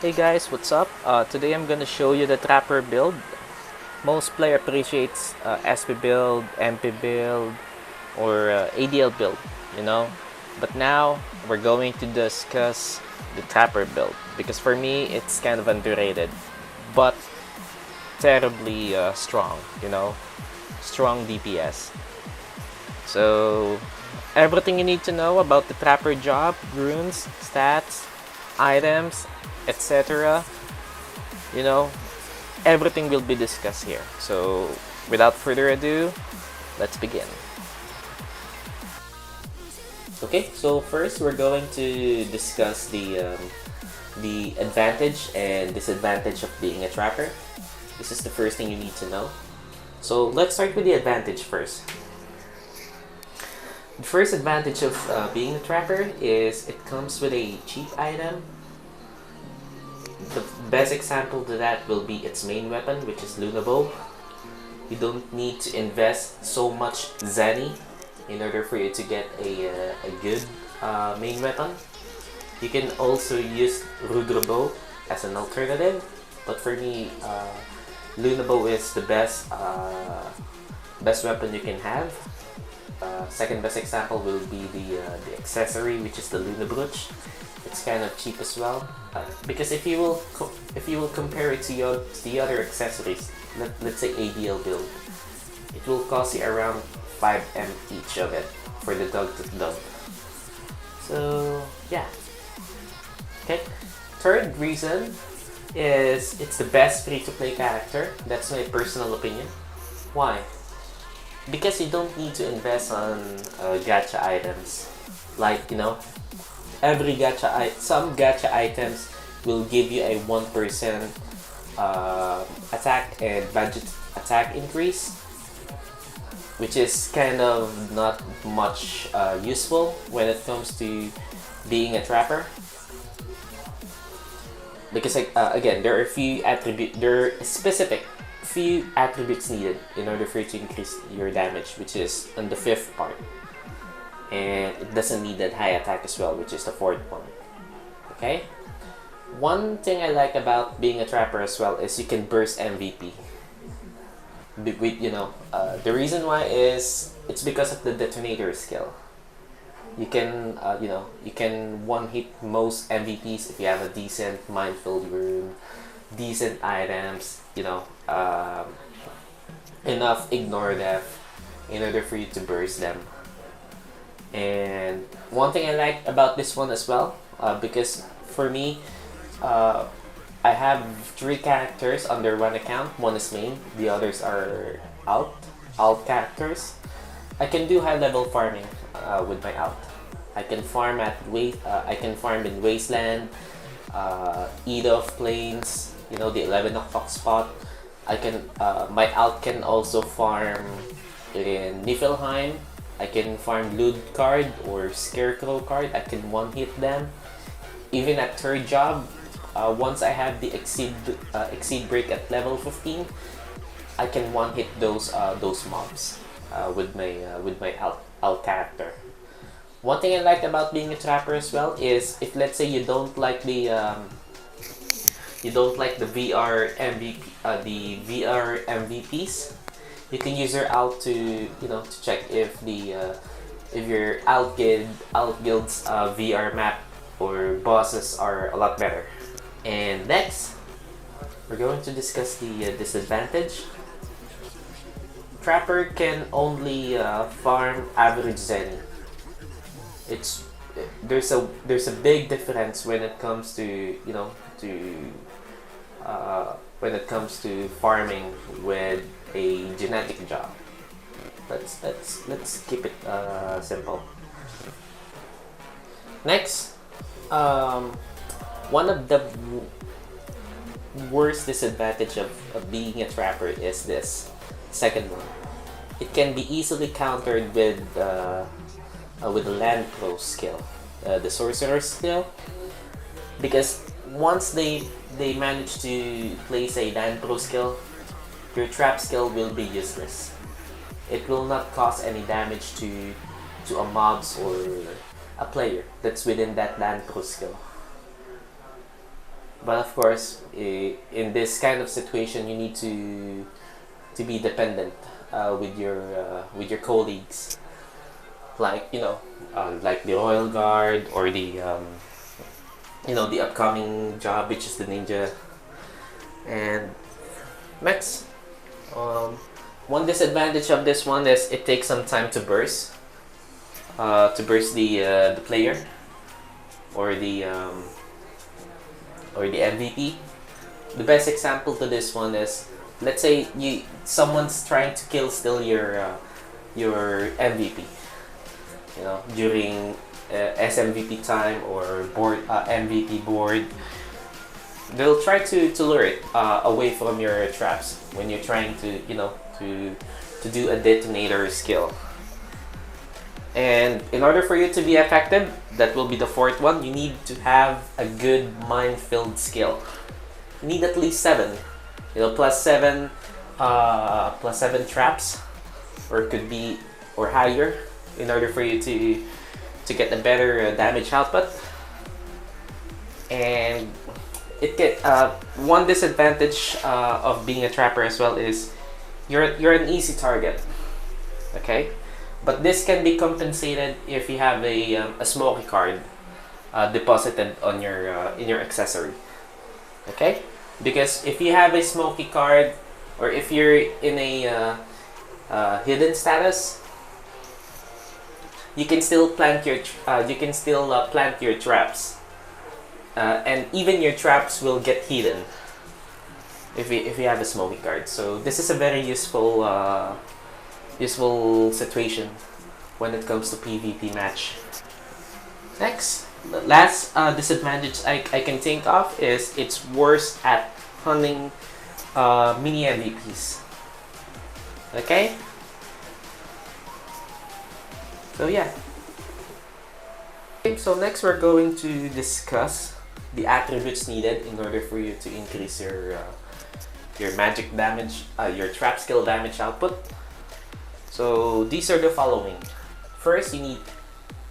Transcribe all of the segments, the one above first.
Hey guys, what's up? Today I'm gonna show you the trapper build. Most player appreciates SP build, MP build, or ADL build, you know. But now we're going to discuss the trapper build because for me it's kind of underrated, but terribly strong, strong DPS. So everything you need to know about the trapper job, runes, stats, items, etc. You know, everything will be discussed here. So without further ado, let's begin. Okay, so first we're going to discuss the advantage and disadvantage of being a trapper. This is the first thing you need to know. So let's start with the advantage first. The first advantage of being a trapper is it comes with a cheap item. The best example to that will be its main weapon, which is Lunabo. You don't need to invest so much Zenny in order for you to get a good main weapon. You can also use Rudrabo as an alternative, but for me, Lunabo is the best weapon you can have. Second best example will be the accessory, which is the Luna Brooch. It's kind of cheap as well, because if you will compare it to the other accessories, let's say ADL build, it will cost you around 5M each of it for the dog to dog. So yeah. Okay. Third reason is it's the best free-to-play character. That's my personal opinion. Why? Because you don't need to invest on gacha items. Like, every some gacha items will give you a 1% attack and budget attack increase, which is kind of not much useful when it comes to being a trapper. Because again, there are specific few attributes needed in order for you to increase your damage, which is on the fifth part, and it doesn't need that high attack as well, which is the fourth one. Okay, one thing I like about being a trapper as well is you can burst MVP. The reason why is it's because of the detonator skill. You can you can one hit most MVPs if you have a decent minefield room, decent items, enough ignore depth in order for you to burst them. And one thing I like about this one as well, because for me, I have 3 characters under one account. One is main, the others are alt characters. I can do high level farming with my alt. I can farm in Wasteland, Eat of Plains, the 11 o'clock spot. My alt can also farm in Niflheim. I can farm Loot card or Scarecrow card. I can one hit them. Even at third job, once I have the exceed break at level 15, I can one hit those mobs with my alt character. One thing I like about being a trapper as well is if let's say you don't like the VR MVPs, you can use your alt to check if your alt guild's VR map or bosses are a lot better. And next, we're going to discuss the disadvantage. Trapper can only farm average Zen. There's a big difference when it comes to when it comes to farming with a genetic job. Let's keep it simple. Next, one of the worst disadvantage of being a trapper is this second one. It can be easily countered with the land pro skill, the sorcerer skill, because once they manage to place a land pro skill, your trap skill will be useless. It will not cause any damage to a mobs or a player that's within that land pro skill. But of course, in this kind of situation, you need to be dependent with your colleagues, like like the royal guard or the the upcoming job, which is the ninja. And next, um, one disadvantage of this one is it takes some time to burst the player or the MVP. The best example to this one is, let's say someone's trying to kill still your MVP, during SMVP time or board MVP board. They'll try to lure it away from your traps when you're trying to to do a detonator skill. And in order for you to be effective, that will be the fourth one, you need to have a good minefield skill. You need at least 7, plus 7 traps, or it could be or higher, in order for you to get a better damage output. And one disadvantage of being a trapper as well is you're an easy target. Okay, but this can be compensated if you have a smoky card deposited on your in your accessory. Okay, because if you have a smoky card, or if you're in a hidden status, you can still plant your traps, and even your traps will get hidden if you have a smoky card. So this is a very useful situation when it comes to PvP match. Next, the last disadvantage I can think of is it's worse at hunting mini MVPs. Okay? So yeah. Okay, so next we're going to discuss the attributes needed in order for you to increase your magic damage, your trap skill damage output. So these are the following. First, you need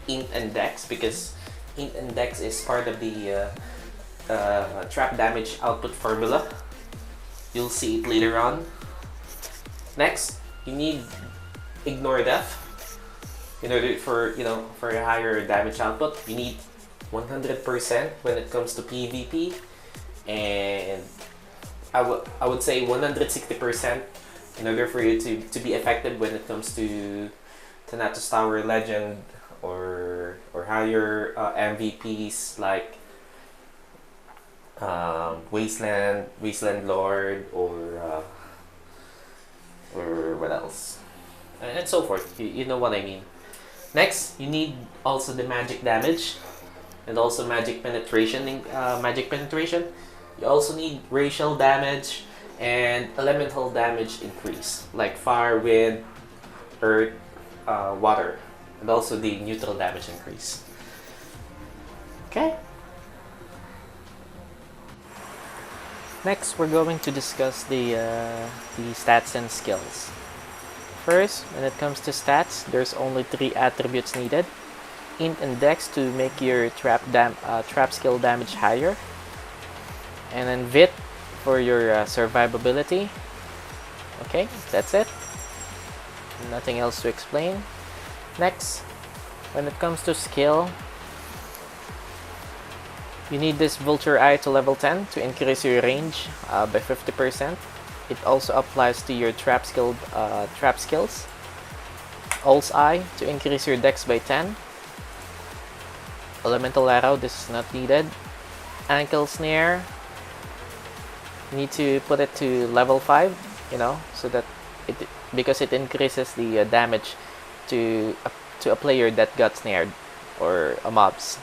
int and dex, because int and dex is part of the trap damage output formula. You'll see it later on. Next, you need ignore death. In order for a higher damage output, you need 100% when it comes to PvP, and I would say 160% in order for you to be effective when it comes to Thanatos Tower Legend or higher MVPs like Wasteland Lord, or what else, and so forth. You know what I mean. Next, you need also the magic damage and also magic penetration. You also need racial damage and elemental damage increase, like fire, wind, earth, water, and also the neutral damage increase. Okay. Next, we're going to discuss the stats and skills. First, when it comes to stats, there's only 3 attributes needed: int and dex to make your trap skill damage higher, and then vit for your survivability. Okay, that's it. Nothing else to explain. Next, when it comes to skill, you need this Vulture Eye to level 10 to increase your range by 50%. It also applies to your trap skills. All's Eye to increase your dex by 10. Elemental Arrow, this is not needed. Ankle Snare, you need to put it to level 5, so that because it increases the damage to a player that got snared, or a mobs.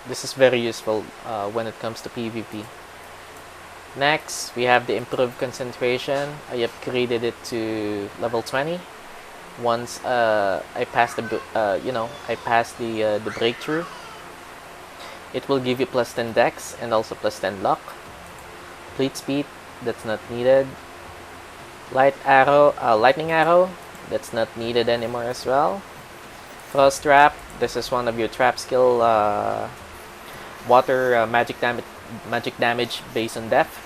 This is very useful when it comes to PvP. Next, we have the improved concentration. I upgraded it to level 20. Once I passed the breakthrough, it will give you plus 10 dex and also plus 10 luck. Fleet speed, that's not needed. Lightning arrow, that's not needed anymore as well. Frost trap, this is one of your trap skill water magic damage based on death.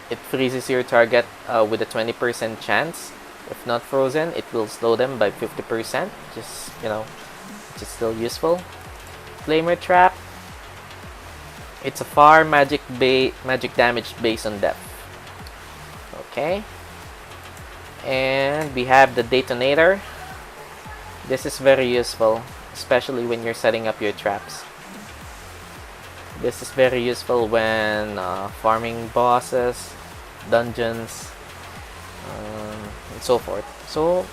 It freezes your target with a 20% chance. If not frozen, it will slow them by 50%. Just, which is still useful. Flamer Trap. It's a far magic damage based on depth. Okay. And we have the Detonator. This is very useful, especially when you're setting up your traps. This is very useful when farming bosses, dungeons, and so forth. So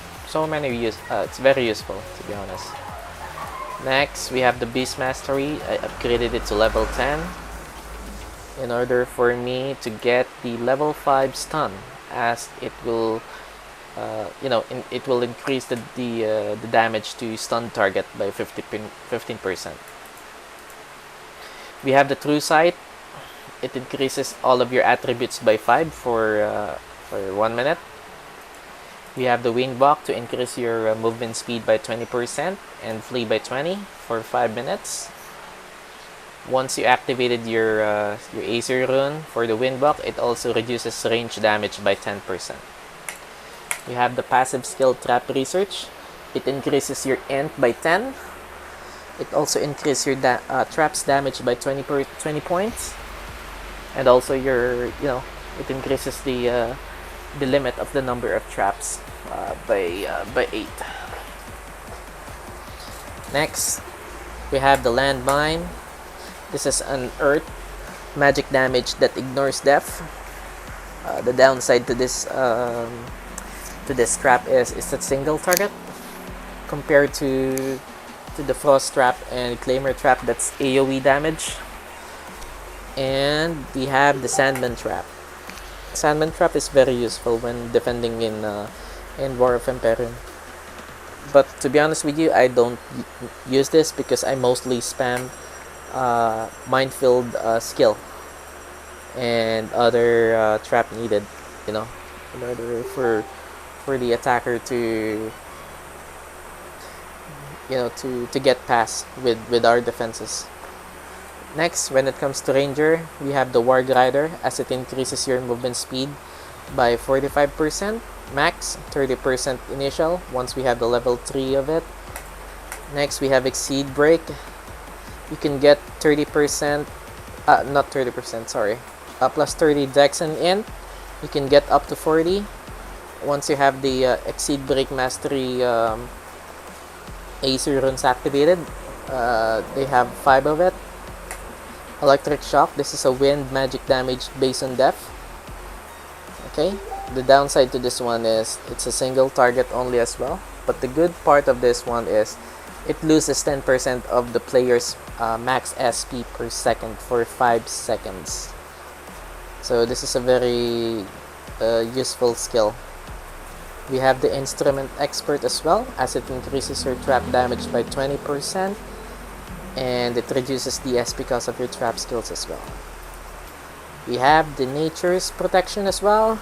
many it's very useful, to be honest. Next, we have the Beast Mastery. I upgraded it to level 10 in order for me to get the level 5 stun, as it will, it will increase the damage to stun target by 15%. We have the True Sight. It increases all of your attributes by 5 for 1 minute. We have the Wing Walk to increase your movement speed by 20% and flee by 20 for 5 minutes. Once you activated your Acer rune for the Wind Walk, it also reduces range damage by 10%. We have the passive skill Trap Research. It increases your int by 10. It also increases your traps damage by 20 points, and also it increases the limit of the number of traps by 8. Next, we have the Landmine. This is an earth magic damage that ignores death. The downside to this trap is it's a single target compared to the Frost Trap and Claimer Trap that's AoE damage. And we have the Sandman Trap. Sandman Trap is very useful when defending in War of Empyrean. But to be honest with you, I don't use this because I mostly spam Minefield skill and other trap needed, in order for the attacker to to get past with our defenses. Next, when it comes to Ranger, we have the Warg Rider, as it increases your movement speed by 45% max, 30% initial, once we have the level 3 of it. Next, we have Exceed Break. You can get 30%, not 30%, sorry, plus 30 dex and int. You can get up to 40 once you have the Exceed Break Mastery Acer runes activated. They have 5 of it. Electric Shock. This is a wind magic damage based on depth. Okay, the downside to this one is it's a single target only as well, but the good part of this one is it loses 10% of the player's max SP per second for 5 seconds. So this is a very useful skill. We have the Instrument Expert as well, as it increases your trap damage by 20%, and it reduces the SP because of your trap skills as well. We have the Nature's Protection as well,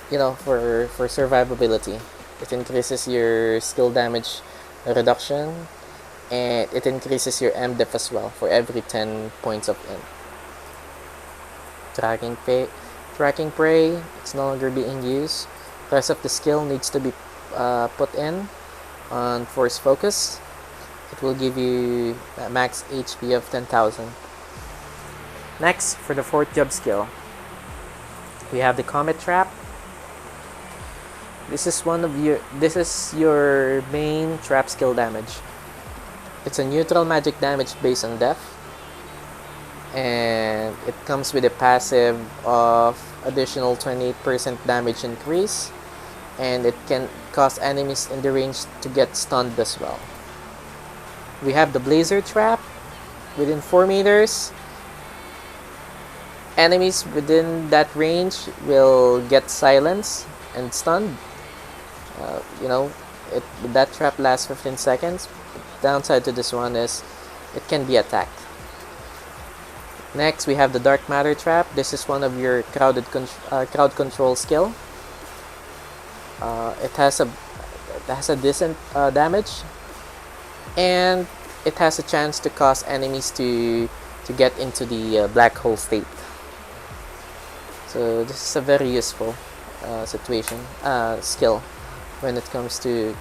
for survivability. It increases your skill damage reduction, and it increases your MDEF as well for every 10 points of int. Tracking Prey, it's no longer being used. The rest of the skill needs to be put in on Force Focus. It will give you a max HP of 10,000. Next, for the 4th job skill, we have the Comet Trap. This is your main trap skill damage. It's a neutral magic damage based on death, and it comes with a passive of additional 28% damage increase, and it can cause enemies in the range to get stunned as well. We have the Blazer Trap. Within 4 meters, enemies within that range will get silenced and stunned. That trap lasts 15 seconds. The downside to this one is it can be attacked. Next, we have the Dark Matter Trap. This is one of your crowd control skill. It has a decent damage, and it has a chance to cause enemies to get into the black hole state. So this is a very useful skill when it comes to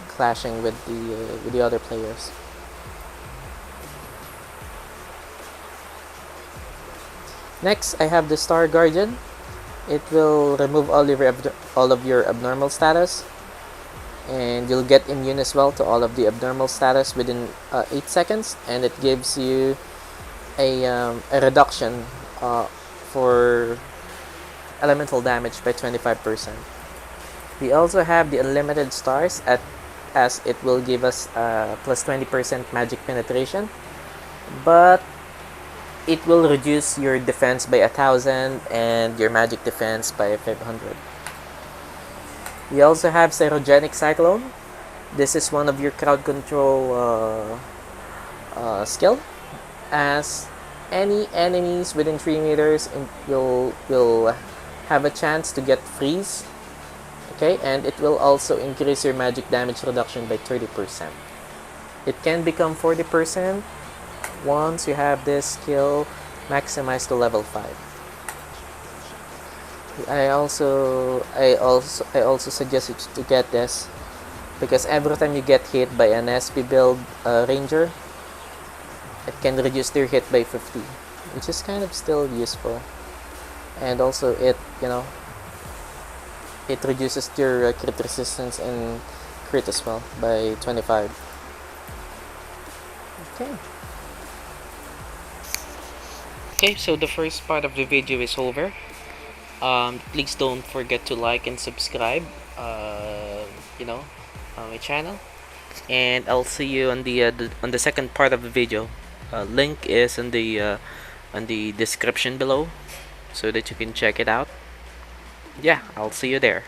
clashing with the other players. Next, I have the Star Guardian. It will remove all of your abnormal status, and you'll get immune as well to all of the abnormal status within 8 seconds, and it gives you a reduction for elemental damage by 25%. We also have the unlimited stars as it will give us plus 20% magic penetration, but it will reduce your defense by 1000 and your magic defense by 500. We also have Cyrogenic Cyclone. This is one of your crowd control skill, as any enemies within 3 meters will have a chance to get freeze. Okay, and it will also increase your magic damage reduction by 30%. It can become 40% once you have this skill maximized to level 5. I also suggest you to get this because every time you get hit by an SP build ranger, it can reduce their hit by 50, which is kind of still useful. And also it reduces your crit resistance and crit as well by 25. Okay, so the first part of the video is over. Please don't forget to like and subscribe on my channel, and I'll see you on the second part of the video. Link is on the description below so that you can check it out. Yeah, I'll see you there.